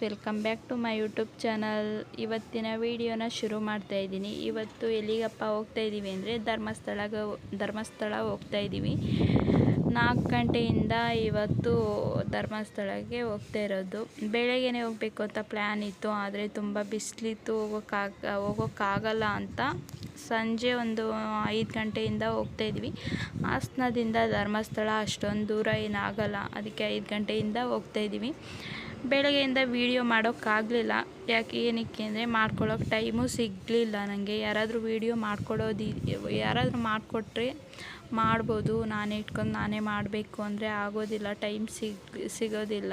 Welcome back to my YouTube channel. ಇವತ್ತಿನ ವಿಡಿಯೋನ ಶುರು ಮಾಡ್ತಾ ಇದ್ದೀನಿ. ಇವತ್ತು ಎಲ್ಲಿಗಪ್ಪ ಹೋಗ್ತಾ ಇದ್ದೀವಿ ಅಂದರೆ ಧರ್ಮಸ್ಥಳ ಹೋಗ್ತಾ ಇದ್ದೀವಿ. 4 ಗಂಟೆಯಿಂದ ಇವತ್ತು ಧರ್ಮಸ್ಥಳಕ್ಕೆ ಹೋಗ್ತಾ ಇರೋದು. ಬೆಳಗ್ಗೆನೇ ಹೋಗಬೇಕು ಅಂತ ಪ್ಲ್ಯಾನ್ ಇತ್ತು, ಆದರೆ ತುಂಬ ಬಿಸಿಲಿತ್ತು, ಹೋಗೋಕ್ಕಾಗಲ್ಲ ಅಂತ ಸಂಜೆ ಒಂದು 5 ಗಂಟೆಯಿಂದ ಹೋಗ್ತಾ ಇದ್ವಿ. ಹಾಸನದಿಂದ ಧರ್ಮಸ್ಥಳ ಅಷ್ಟೊಂದು ದೂರ ಏನಾಗಲ್ಲ, ಅದಕ್ಕೆ 5 ಗಂಟೆಯಿಂದ ಹೋಗ್ತಾ ಇದ್ದೀವಿ. ಬೆಳಗ್ಗೆಯಿಂದ ವೀಡಿಯೋ ಮಾಡೋಕ್ಕಾಗಲಿಲ್ಲ. ಏನಕ್ಕೆ ಅಂದರೆ ಮಾಡ್ಕೊಳ್ಳೋಕೆ ಟೈಮು ಸಿಗಲಿಲ್ಲ ನನಗೆ. ಯಾರಾದರೂ ವೀಡಿಯೋ ಯಾರಾದರೂ ಮಾಡಿಕೊಟ್ರೆ ಮಾಡ್ಬೋದು, ನಾನೇ ಇಟ್ಕೊಂಡು ನಾನೇ ಮಾಡಬೇಕು ಅಂದರೆ ಆಗೋದಿಲ್ಲ, ಟೈಮ್ ಸಿಗೋದಿಲ್ಲ.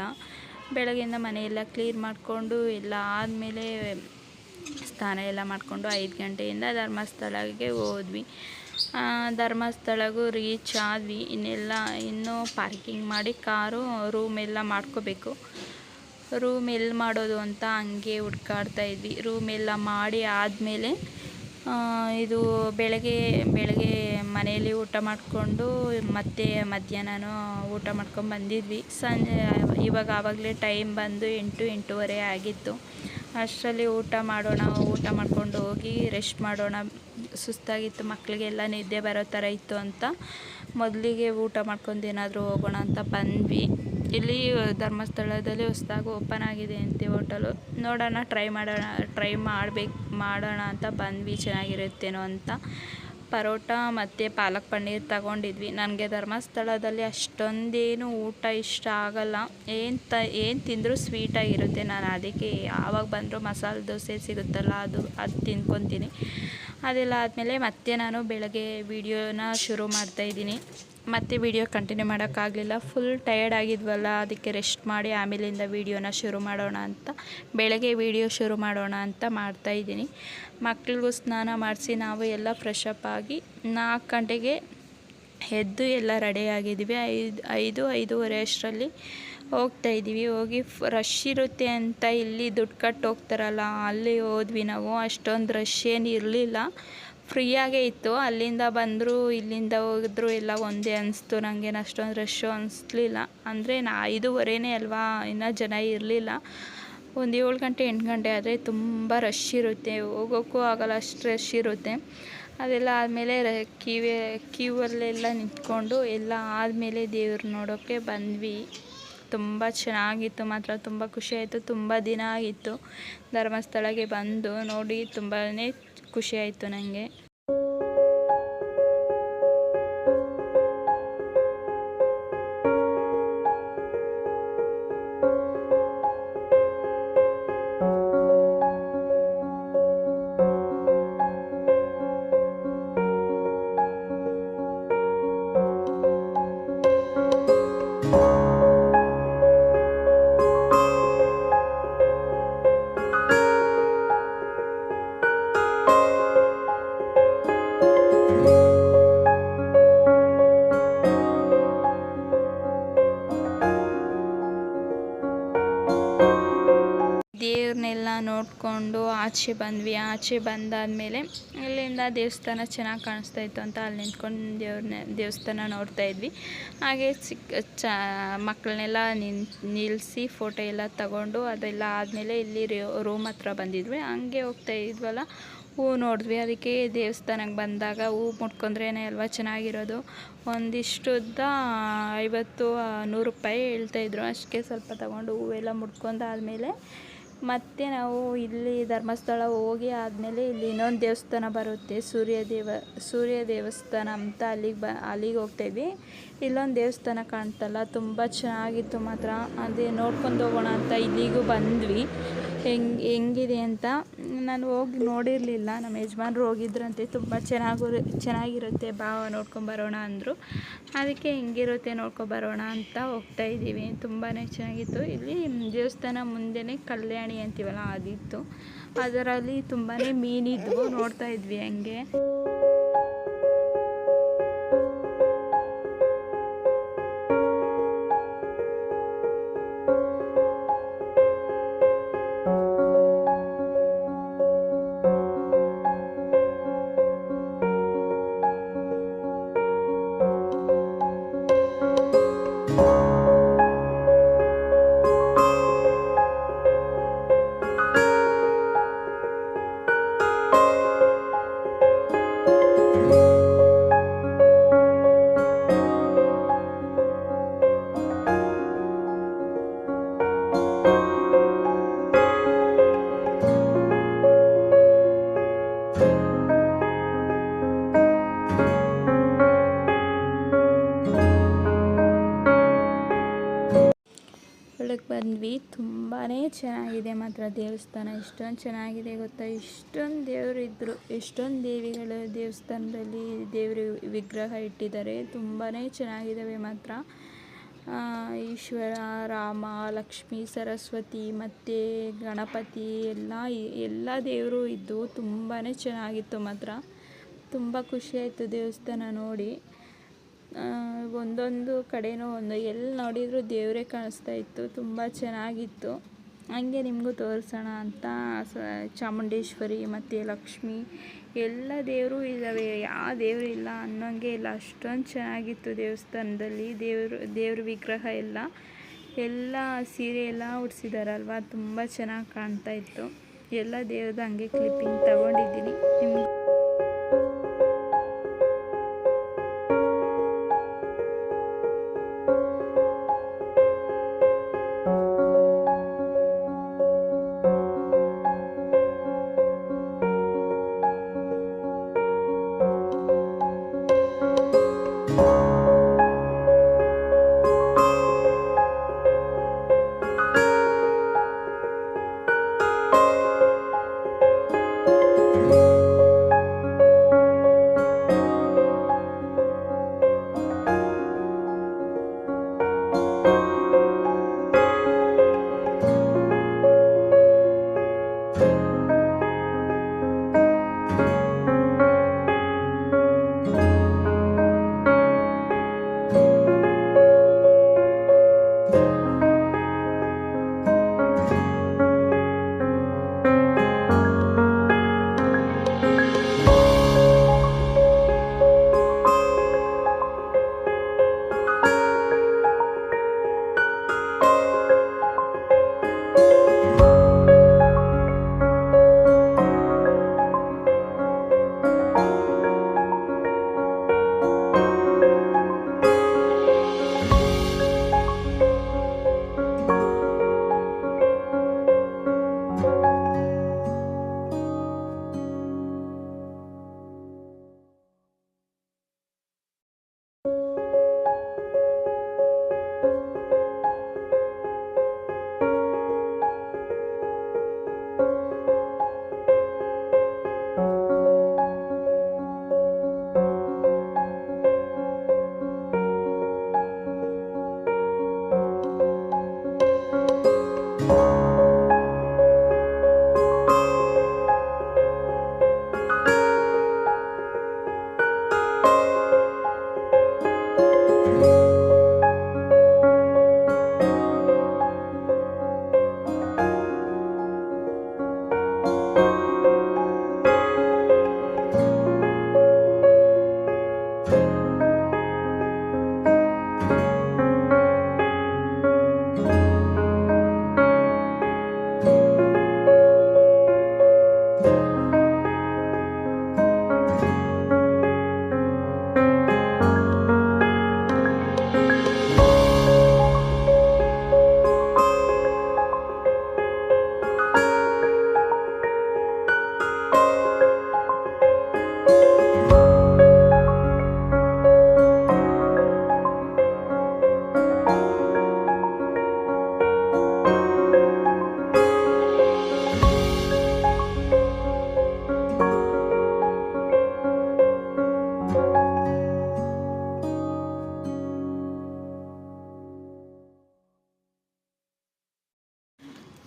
ಬೆಳಗ್ಗೆಯಿಂದ ಮನೆಯೆಲ್ಲ ಕ್ಲೀನ್ ಮಾಡಿಕೊಂಡು ಎಲ್ಲ ಆದಮೇಲೆ ಸ್ನಾನ ಎಲ್ಲ ಮಾಡಿಕೊಂಡು 5 ಗಂಟೆಯಿಂದ ಧರ್ಮಸ್ಥಳಕ್ಕೆ ಹೋದ್ವಿ. ಧರ್ಮಸ್ಥಳಗೂ ರೀಚ್ ಆದ್ವಿ. ಇನ್ನೂ ಪಾರ್ಕಿಂಗ್ ಮಾಡಿ ಕಾರು ರೂಮ್ ಎಲ್ಲ ಮಾಡ್ಕೋಬೇಕು. ರೂಮ್ ಎಲ್ಲಿ ಮಾಡೋದು ಅಂತ ಹಂಗೆ ಹುಡ್ಕಾಡ್ತಾ ಇದ್ವಿ. ರೂಮ್ ಎಲ್ಲ ಮಾಡಿ ಆದಮೇಲೆ ಇದು ಬೆಳಗ್ಗೆ ಮನೆಯಲ್ಲಿ ಊಟ ಮಾಡಿಕೊಂಡು ಮತ್ತೆ ಮಧ್ಯಾಹ್ನ ಊಟ ಮಾಡ್ಕೊಂಡು ಬಂದಿದ್ವಿ. ಆವಾಗಲೇ ಟೈಮ್ ಬಂದು 8-8:30 ಆಗಿತ್ತು. ಅಷ್ಟರಲ್ಲಿ ಊಟ ಮಾಡ್ಕೊಂಡು ಹೋಗಿ ರೆಸ್ಟ್ ಮಾಡೋಣ, ಸುಸ್ತಾಗಿತ್ತು, ಮಕ್ಕಳಿಗೆಲ್ಲ ನಿದ್ದೆ ಬರೋ ಥರ ಇತ್ತು ಅಂತ ಮೊದಲಿಗೆ ಊಟ ಮಾಡ್ಕೊಂಡು ಏನಾದರೂ ಹೋಗೋಣ ಅಂತ ಬಂದ್ವಿ. ಇಲ್ಲಿ ಧರ್ಮಸ್ಥಳದಲ್ಲಿ ಹೊಸದಾಗಿ ಓಪನ್ ಆಗಿದೆ ಅಂತೆ ಹೋಟೆಲು. ನೋಡೋಣ, ಟ್ರೈ ಮಾಡೋಣ ಅಂತ ಬಂದ್ವಿ, ಚೆನ್ನಾಗಿರುತ್ತೇನೋ ಅಂತ. ಪರೋಟ ಮತ್ತು ಪಾಲಕ್ ಪನ್ನೀರ್ ತಗೊಂಡಿದ್ವಿ. ನನಗೆ ಧರ್ಮಸ್ಥಳದಲ್ಲಿ ಅಷ್ಟೊಂದೇನು ಊಟ ಇಷ್ಟ ಆಗಲ್ಲ, ಏನು ತಿಂದರೂ ಸ್ವೀಟಾಗಿರುತ್ತೆ. ನಾನು ಅದಕ್ಕೆ ಯಾವಾಗ ಬಂದರೂ ಮಸಾಲೆ ದೋಸೆ ಸಿಗುತ್ತಲ್ಲ ಅದು ತಿನ್ಕೊತೀನಿ. ಅದೆಲ್ಲ ಆದಮೇಲೆ ಮತ್ತೆ ನಾನು ಬೆಳಗ್ಗೆ ವೀಡಿಯೋನ ಶುರು ಮಾಡ್ತಾಯಿದ್ದೀನಿ. ಮತ್ತೆ ವೀಡಿಯೋ ಕಂಟಿನ್ಯೂ ಮಾಡೋಕ್ಕಾಗಲಿಲ್ಲ, ಫುಲ್ ಟಯರ್ಡ್ ಆಗಿದ್ವಲ್ಲ, ಅದಕ್ಕೆ ರೆಸ್ಟ್ ಮಾಡಿ ಆಮೇಲಿಂದ ವೀಡಿಯೋನ ಶುರು ಮಾಡೋಣ ಅಂತ ಬೆಳಗ್ಗೆ ವೀಡಿಯೋ ಶುರು ಮಾಡೋಣ ಅಂತ ಮಾಡ್ತಾಯಿದ್ದೀನಿ. ಮಕ್ಕಳಿಗೂ ಸ್ನಾನ ಮಾಡಿಸಿ ನಾವು ಎಲ್ಲ ಫ್ರೆಶ್ ಅಪ್ ಆಗಿ 4 ಗಂಟೆಗೆ ಎದ್ದು ಎಲ್ಲ ರೆಡಿಯಾಗಿದ್ವಿ. 5-5:30 ಅಷ್ಟರಲ್ಲಿ ಹೋಗ್ತಾಯಿದ್ದೀವಿ. ಹೋಗಿ ರಶ್ ಇರುತ್ತೆ ಅಂತ ಇಲ್ಲಿ ದುಡ್ಡು ಕಟ್ಟು ಹೋಗ್ತಾರಲ್ಲ, ಅಲ್ಲಿ ಹೋದ್ವಿ ನಾವು. ಅಷ್ಟೊಂದು ರಶ್ ಏನು ಇರಲಿಲ್ಲ, ಫ್ರೀಯಾಗೇ ಇತ್ತು. ಅಲ್ಲಿಂದ ಬಂದರು ಇಲ್ಲಿಂದ ಹೋಗಿದ್ರು ಎಲ್ಲ ಒಂದೇ ಅನಿಸ್ತು. ನನಗೇನು ಅಷ್ಟೊಂದು ರಶ್ಶು ಅನಿಸ್ಲಿಲ್ಲ. ಅಂದರೆ 5:30 ಅಲ್ವಾ, ಇನ್ನೂ ಜನ ಇರಲಿಲ್ಲ. ಒಂದು 7 ಗಂಟೆ 8 ಗಂಟೆ ಆದರೆ ತುಂಬ ರಶ್ ಇರುತ್ತೆ, ಹೋಗೋಕ್ಕೂ ಆಗಲ್ಲ, ಅಷ್ಟು ರಶ್ ಇರುತ್ತೆ. ಅದೆಲ್ಲ ಆದಮೇಲೆ ಕ್ಯೂ ಅಲ್ಲೆಲ್ಲ ನಿಂತ್ಕೊಂಡು ಎಲ್ಲ ಆದಮೇಲೆ ದೇವ್ರು ನೋಡೋಕ್ಕೆ ಬಂದ್ವಿ. ತುಂಬ ಚೆನ್ನಾಗಿತ್ತು ಮಾತ್ರ, ತುಂಬ ಖುಷಿಯಾಯಿತು. ತುಂಬ ದಿನ ಆಗಿತ್ತು ಧರ್ಮಸ್ಥಳಕ್ಕೆ ಬಂದು, ನೋಡಿ ತುಂಬಾ ಖುಷಿಯಾಯಿತು ನನಗೆ. ದೇವ್ರನ್ನೆಲ್ಲ ನೋಡಿಕೊಂಡು ಆಚೆ ಬಂದ್ವಿ. ಆಚೆ ಬಂದಾದಮೇಲೆ ಇಲ್ಲಿಂದ ದೇವಸ್ಥಾನ ಚೆನ್ನಾಗಿ ಕಾಣಿಸ್ತಾ ಇತ್ತು ಅಂತ ಅಲ್ಲಿ ನಿಂತ್ಕೊಂಡು ದೇವಸ್ಥಾನ ನೋಡ್ತಾ ಇದ್ವಿ. ಹಾಗೆ ಮಕ್ಕಳನ್ನೆಲ್ಲ ನಿಲ್ಲಿಸಿ ಫೋಟೋ ಎಲ್ಲ ತಗೊಂಡು ಅದೆಲ್ಲ ಆದಮೇಲೆ ಇಲ್ಲಿ ರೂಮ್ ಹತ್ರ ಬಂದಿದ್ವಿ. ಹಂಗೆ ಹೋಗ್ತಾ ಇದ್ವಲ್ಲ, ಹೂ ನೋಡಿದ್ವಿ. ಅದಕ್ಕೆ ದೇವಸ್ಥಾನಕ್ಕೆ ಬಂದಾಗ ಹೂ ಮುಟ್ಕೊಂಡ್ರೇ ಅಲ್ವಾ ಚೆನ್ನಾಗಿರೋದು. ಒಂದಿಷ್ಟು ಉದ್ದ 50-100 ರೂಪಾಯಿ ಹೇಳ್ತಾಯಿದ್ರು. ಅಷ್ಟಕ್ಕೆ ಸ್ವಲ್ಪ ತಗೊಂಡು ಹೂವೆಲ್ಲ ಮುಟ್ಕೊಂಡಾದಮೇಲೆ ಮತ್ತು ನಾವು ಇಲ್ಲಿ ಧರ್ಮಸ್ಥಳ ಹೋಗಿ ಆದಮೇಲೆ ಇಲ್ಲಿ ಇನ್ನೊಂದು ದೇವಸ್ಥಾನ ಬರುತ್ತೆ, ಸೂರ್ಯ ದೇವಸ್ಥಾನ ಅಂತ, ಅಲ್ಲಿಗೆ ಹೋಗ್ತಾಯಿದ್ವಿ. ಇಲ್ಲೊಂದು ದೇವಸ್ಥಾನ ಕಾಣ್ತಲ್ಲ, ತುಂಬ ಚೆನ್ನಾಗಿತ್ತು ಮಾತ್ರ. ಅದೇ ನೋಡ್ಕೊಂಡು ಹೋಗೋಣ ಅಂತ ಇಲ್ಲಿಗೂ ಬಂದ್ವಿ. ಹೆಂಗಿದೆ ಅಂತ ನಾನು ಹೋಗಿ ನೋಡಿರಲಿಲ್ಲ, ನಮ್ಮ ಯಜಮಾನ್ರು ಹೋಗಿದ್ರಂತೆ. ತುಂಬ ಚೆನ್ನಾಗಿರುತ್ತೆ, ಬಾ ನೋಡ್ಕೊಂಬರೋಣ ಅಂದರು. ಅದಕ್ಕೆ ಹೆಂಗಿರುತ್ತೆ ನೋಡ್ಕೊಬರೋಣ ಅಂತ ಹೋಗ್ತಾಯಿದ್ದೀವಿ. ತುಂಬಾ ಚೆನ್ನಾಗಿತ್ತು. ಇಲ್ಲಿ ದೇವಸ್ಥಾನ ಮುಂದೆನೇ ಕಲ್ಯಾಣಿ ಅಂತೀವಲ್ಲ ಅದಿತ್ತು. ಅದರಲ್ಲಿ ತುಂಬಾ ಮೀನಿದ್ವು, ನೋಡ್ತಾ ಇದ್ವಿ ಹಂಗೆ. ಬಂದ್ವಿ. ತುಂಬಾ ಚೆನ್ನಾಗಿದೆ ಮಾತ್ರ ದೇವಸ್ಥಾನ. ಎಷ್ಟೊಂದು ಚೆನ್ನಾಗಿದೆ ಗೊತ್ತಾ. ಇಷ್ಟೊಂದು ದೇವರು ಇದ್ದರು, ಎಷ್ಟೊಂದು ದೇವಿಗಳು ದೇವಸ್ಥಾನದಲ್ಲಿ ದೇವ್ರ ವಿಗ್ರಹ ಇಟ್ಟಿದ್ದಾರೆ. ತುಂಬಾ ಚೆನ್ನಾಗಿದ್ದಾವೆ ಮಾತ್ರ. ಈಶ್ವರ, ರಾಮ, ಲಕ್ಷ್ಮೀ, ಸರಸ್ವತಿ ಮತ್ತು ಗಣಪತಿ ಎಲ್ಲ ದೇವರು ಇದ್ದು ತುಂಬಾ ಚೆನ್ನಾಗಿತ್ತು ಮಾತ್ರ. ತುಂಬ ಖುಷಿಯಾಯಿತು ದೇವಸ್ಥಾನ ನೋಡಿ. ಒಂದೊಂದು ಕಡೆನೂ ಎಲ್ಲಿ ನೋಡಿದರೂ ದೇವರೇ ಕಾಣಿಸ್ತಾ ಇತ್ತು. ತುಂಬ ಚೆನ್ನಾಗಿತ್ತು. ಹಂಗೆ ನಿಮಗೂ ತೋರಿಸೋಣ ಅಂತ ಚಾಮುಂಡೇಶ್ವರಿ ಮತ್ತು ಲಕ್ಷ್ಮಿ ಎಲ್ಲ ದೇವರು ಇದ್ದಾವೆ. ಯಾವ ದೇವರು ಇಲ್ಲ ಅನ್ನೋಂಗೆ ಇಲ್ಲ, ಅಷ್ಟೊಂದು ಚೆನ್ನಾಗಿತ್ತು ದೇವಸ್ಥಾನದಲ್ಲಿ. ದೇವ್ರ ವಿಗ್ರಹ ಎಲ್ಲ ಸೀರೆ ಎಲ್ಲ ಉಡಿಸಿದಾರಲ್ವ, ತುಂಬ ಚೆನ್ನಾಗಿ ಕಾಣ್ತಾ ಇತ್ತು. ಎಲ್ಲ ದೇವ್ರದ್ದು ಹಂಗೆ ಕ್ಲಿಪ್ಪಿಂಗ್ ತಗೊಂಡಿದ್ದೀನಿ ನಿಮ್ಗೆ.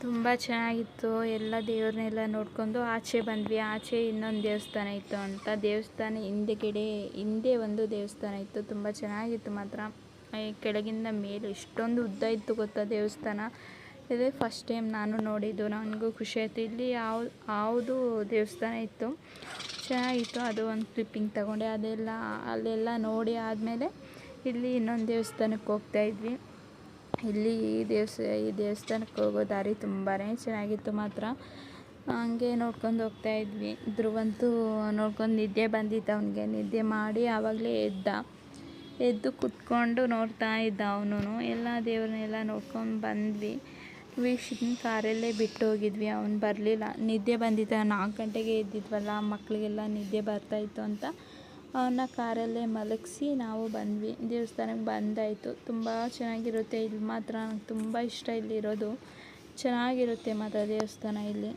ತುಂಬ ಚೆನ್ನಾಗಿತ್ತು. ಎಲ್ಲ ದೇವ್ರನ್ನೆಲ್ಲ ನೋಡ್ಕೊಂಡು ಆಚೆ ಬಂದ್ವಿ. ಆಚೆ ಇನ್ನೊಂದು ದೇವಸ್ಥಾನ ಇತ್ತು ಅಂತ. ದೇವಸ್ಥಾನ ಹಿಂದೆ ಒಂದು ದೇವಸ್ಥಾನ ಇತ್ತು. ತುಂಬ ಚೆನ್ನಾಗಿತ್ತು ಮಾತ್ರ. ಕೆಳಗಿಂದ ಮೇಲೆ ಇಷ್ಟೊಂದು ಉದ್ದ ಇತ್ತು ಗೊತ್ತಾ ದೇವಸ್ಥಾನ. ಇದೇ ಫಸ್ಟ್ ಟೈಮ್ ನಾನು ನೋಡಿದ್ದು. ನನಗೂ ಖುಷಿ ಆಯಿತು. ಇಲ್ಲಿ ಯಾವುದು ದೇವಸ್ಥಾನ ಇತ್ತು, ಚೆನ್ನಾಗಿತ್ತು. ಅದು ಒಂದು ಕ್ಲಿಪ್ಪಿಂಗ್ ತಗೊಂಡೆ. ಅಲ್ಲೆಲ್ಲ ನೋಡಿ ಆದಮೇಲೆ ಇಲ್ಲಿ ಇನ್ನೊಂದು ದೇವಸ್ಥಾನಕ್ಕೆ ಹೋಗ್ತಾಯಿದ್ವಿ. ಇಲ್ಲಿ ಈ ದೇವಸ್ಥಾನಕ್ಕೆ ಹೋಗೋ ದಾರಿ ತುಂಬಾ ಚೆನ್ನಾಗಿತ್ತು ಮಾತ್ರ. ಹಂಗೆ ನೋಡ್ಕೊಂಡು ಹೋಗ್ತಾಯಿದ್ವಿ. ಧ್ರುವಂತೂ ನೋಡ್ಕೊಂಡು ನಿದ್ದೆ ಬಂದಿತ್ತು ಅವನಿಗೆ. ನಿದ್ದೆ ಮಾಡಿ ಆವಾಗಲೇ ಎದ್ದು ಕುತ್ಕೊಂಡು ನೋಡ್ತಾ ಇದ್ದ ಅವನು. ಎಲ್ಲ ದೇವ್ರನ್ನೆಲ್ಲ ನೋಡ್ಕೊಂಡು ಬಂದ್ವಿ. ವೀಕ್ಷಿತ ಕಾರಲ್ಲೇ ಬಿಟ್ಟು ಹೋಗಿದ್ವಿ. ಅವನು ಬರಲಿಲ್ಲ, ನಿದ್ದೆ ಬಂದಿತ್ತು. 4 ಗಂಟೆಗೆ ಎದ್ದಿದ್ವಲ್ಲ, ಮಕ್ಕಳಿಗೆಲ್ಲ ನಿದ್ದೆ ಬರ್ತಾಯಿತ್ತು ಅಂತ ಅವನ್ನ ಕಾರಲ್ಲೇ ಮಲಗಿಸಿ ನಾವು ಬಂದ್ವಿ. ದೇವಸ್ಥಾನಕ್ಕೆ ಬಂದಾಯಿತು. ತುಂಬ ಚೆನ್ನಾಗಿರುತ್ತೆ ಇಲ್ಲಿ ಮಾತ್ರ. ನನಗೆ ತುಂಬ ಇಷ್ಟ ಇಲ್ಲಿರೋದು. ಚೆನ್ನಾಗಿರುತ್ತೆ ಮಾತ್ರ ದೇವಸ್ಥಾನ ಇಲ್ಲಿ.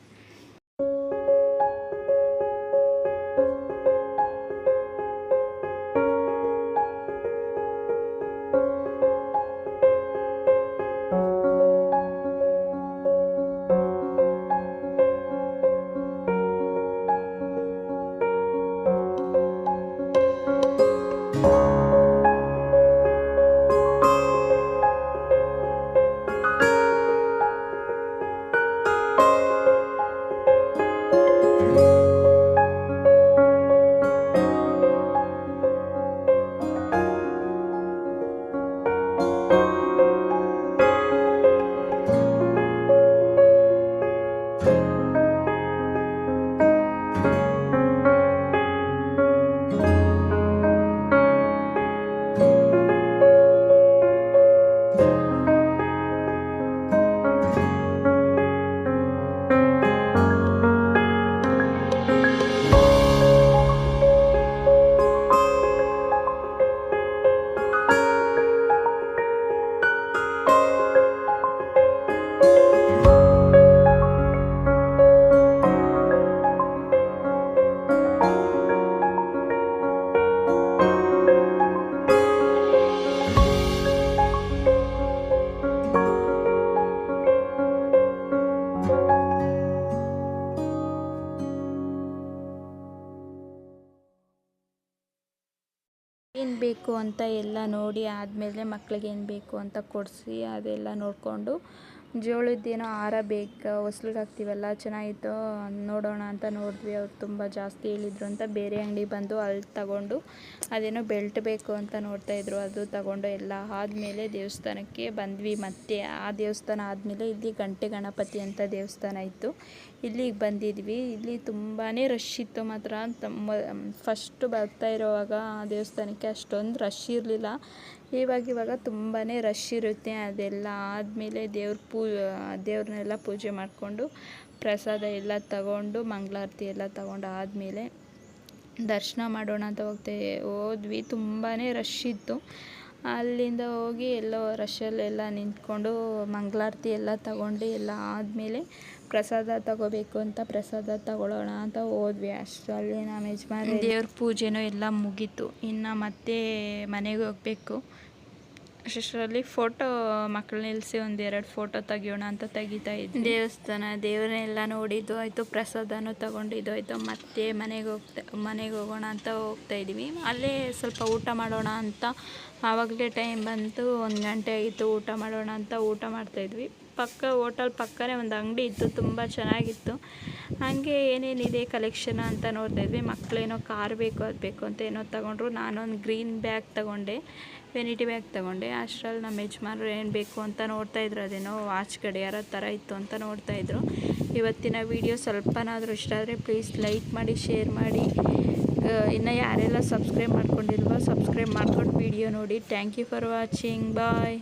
ಏನು ಬೇಕು ಅಂತ ಎಲ್ಲ ನೋಡಿ ಆದಮೇಲೆ ಮಕ್ಳಿಗೆ ಏನು ಬೇಕು ಅಂತ ಕೊಡಿಸಿ ಅದೆಲ್ಲ ನೋಡಿಕೊಂಡು ಜೋಳದ್ದೇನೋ ಹಾರ ಬೇಕು ಹೊಸ್ಲಿಗೆ ಹಾಕ್ತೀವಲ್ಲ, ಚೆನ್ನಾಗಿತ್ತು ನೋಡೋಣ ಅಂತ ನೋಡಿದ್ವಿ. ಅವ್ರು ತುಂಬ ಜಾಸ್ತಿ ಹೇಳಿದ್ರು ಅಂತ ಬೇರೆ ಅಂಗಡಿ ಬಂದು ಅಲ್ಲಿ ತಗೊಂಡು ಅದೇನೋ ಬೆಲ್ಟ್ ಬೇಕು ಅಂತ ನೋಡ್ತಾಯಿದ್ರು. ಅದು ತಗೊಂಡು ಎಲ್ಲ ಆದಮೇಲೆ ದೇವಸ್ಥಾನಕ್ಕೆ ಬಂದ್ವಿ. ಮತ್ತೆ ಆ ದೇವಸ್ಥಾನ ಆದಮೇಲೆ ಇಲ್ಲಿ ಗಂಟೆ ಗಣಪತಿ ಅಂತ ದೇವಸ್ಥಾನ ಇತ್ತು, ಇಲ್ಲಿಗೆ ಬಂದಿದ್ವಿ. ಇಲ್ಲಿ ತುಂಬಾ ರಶ್ ಇತ್ತು ಮಾತ್ರ. ಫಸ್ಟ್ ಬರ್ತಾ ಇರೋವಾಗ ಆ ದೇವಸ್ಥಾನಕ್ಕೆ ಅಷ್ಟೊಂದು ರಶ್ ಇರಲಿಲ್ಲ. ಇವಾಗ ತುಂಬಾ ರಶ್ ಇರುತ್ತೆ. ಅದೆಲ್ಲ ಆದಮೇಲೆ ದೇವ್ರನ್ನೆಲ್ಲ ಪೂಜೆ ಮಾಡಿಕೊಂಡು ಪ್ರಸಾದ ಎಲ್ಲ ತಗೊಂಡು ಮಂಗಳಾರತಿ ಎಲ್ಲ ತಗೊಂಡು ಆದಮೇಲೆ ದರ್ಶನ ಮಾಡೋಣ ಅಂತ ಹೋದ್ವಿ. ತುಂಬಾ ರಶ್ ಇತ್ತು. ಅಲ್ಲಿಂದ ಹೋಗಿ ಎಲ್ಲೋ ರಶಲ್ಲೆಲ್ಲ ನಿಂತ್ಕೊಂಡು ಮಂಗಳಾರತಿ ಎಲ್ಲ ತಗೊಂಡು ಎಲ್ಲ ಆದಮೇಲೆ ಪ್ರಸಾದ ತಗೋಬೇಕು ಅಂತ ಪ್ರಸಾದ ತಗೊಳ್ಳೋಣ ಅಂತ ಹೋದ್ವಿ. ಅಷ್ಟರಲ್ಲಿ ನಮ್ಮ ಯಜಮಾನ ದೇವ್ರ ಪೂಜೆನೂ ಎಲ್ಲ ಮುಗೀತು. ಇನ್ನು ಮತ್ತೆ ಮನೆಗೆ ಹೋಗಬೇಕು. ಅಷ್ಟರಲ್ಲಿ ಫೋಟೋ ಮಕ್ಕಳು ನಿಲ್ಲಿಸಿ ಒಂದೆರಡು ಫೋಟೋ ತೆಗಿಯೋಣ ಅಂತ ತೆಗಿತಾ ಇದ್ವಿ. ದೇವರನ್ನೆಲ್ಲ ನೋಡಿದ್ದು ಆಯಿತು, ಪ್ರಸಾದನೂ ತಗೊಂಡಿದ್ದು ಆಯಿತು. ಮತ್ತೆ ಮನೆಗೆ ಹೋಗೋಣ ಅಂತ ಹೋಗ್ತಾಯಿದ್ವಿ. ಅಲ್ಲೇ ಸ್ವಲ್ಪ ಊಟ ಮಾಡೋಣ ಅಂತ ಆವಾಗಲೇ ಟೈಮ್ ಬಂತು, 1 ಗಂಟೆ ಆಗಿತ್ತು. ಊಟ ಮಾಡೋಣ ಅಂತ ಊಟ ಮಾಡ್ತಾಯಿದ್ವಿ. ಹೋಟೆಲ್ ಪಕ್ಕನೇ ಒಂದು ಅಂಗಡಿ ಇತ್ತು, ತುಂಬ ಚೆನ್ನಾಗಿತ್ತು. ಹಾಗೆ ಏನೇನಿದೆ ಕಲೆಕ್ಷನ್ ಅಂತ ನೋಡ್ತಾಯಿದ್ವಿ. ಮಕ್ಕಳೇನೋ ಕಾರ್ ಬೇಕು ಅದು ಬೇಕು ಅಂತ ಏನೋ ತಗೊಂಡ್ರು. ನಾನೊಂದು ಗ್ರೀನ್ ಬ್ಯಾಗ್ ತಗೊಂಡೆ, ವೆನಿಟಿ ಬ್ಯಾಗ್ ತಗೊಂಡೆ. ಅಷ್ಟರಲ್ಲಿ ನಮ್ಮ ಯಜಮಾನರು ಏನು ಬೇಕು ಅಂತ ನೋಡ್ತಾಯಿದ್ರು. ಅದೇನೋ ವಾಚ್ ಗಡಿಯಾರ ಥರ ಇತ್ತು ಅಂತ ನೋಡ್ತಾಯಿದ್ರು. ಇವತ್ತಿನ ವಿಡಿಯೋ ಸ್ವಲ್ಪನಾದರೂ ಇಷ್ಟ ಆದರೆ ಪ್ಲೀಸ್ ಲೈಕ್ ಮಾಡಿ, ಶೇರ್ ಮಾಡಿ. ಇನ್ನು ಯಾರೆಲ್ಲ ಸಬ್ಸ್ಕ್ರೈಬ್ ಮಾಡ್ಕೊಂಡಿಲ್ವೋ ಸಬ್ಸ್ಕ್ರೈಬ್ ಮಾಡ್ಕೊಂಡು ವಿಡಿಯೋ ನೋಡಿ. Thank you for watching. Bye.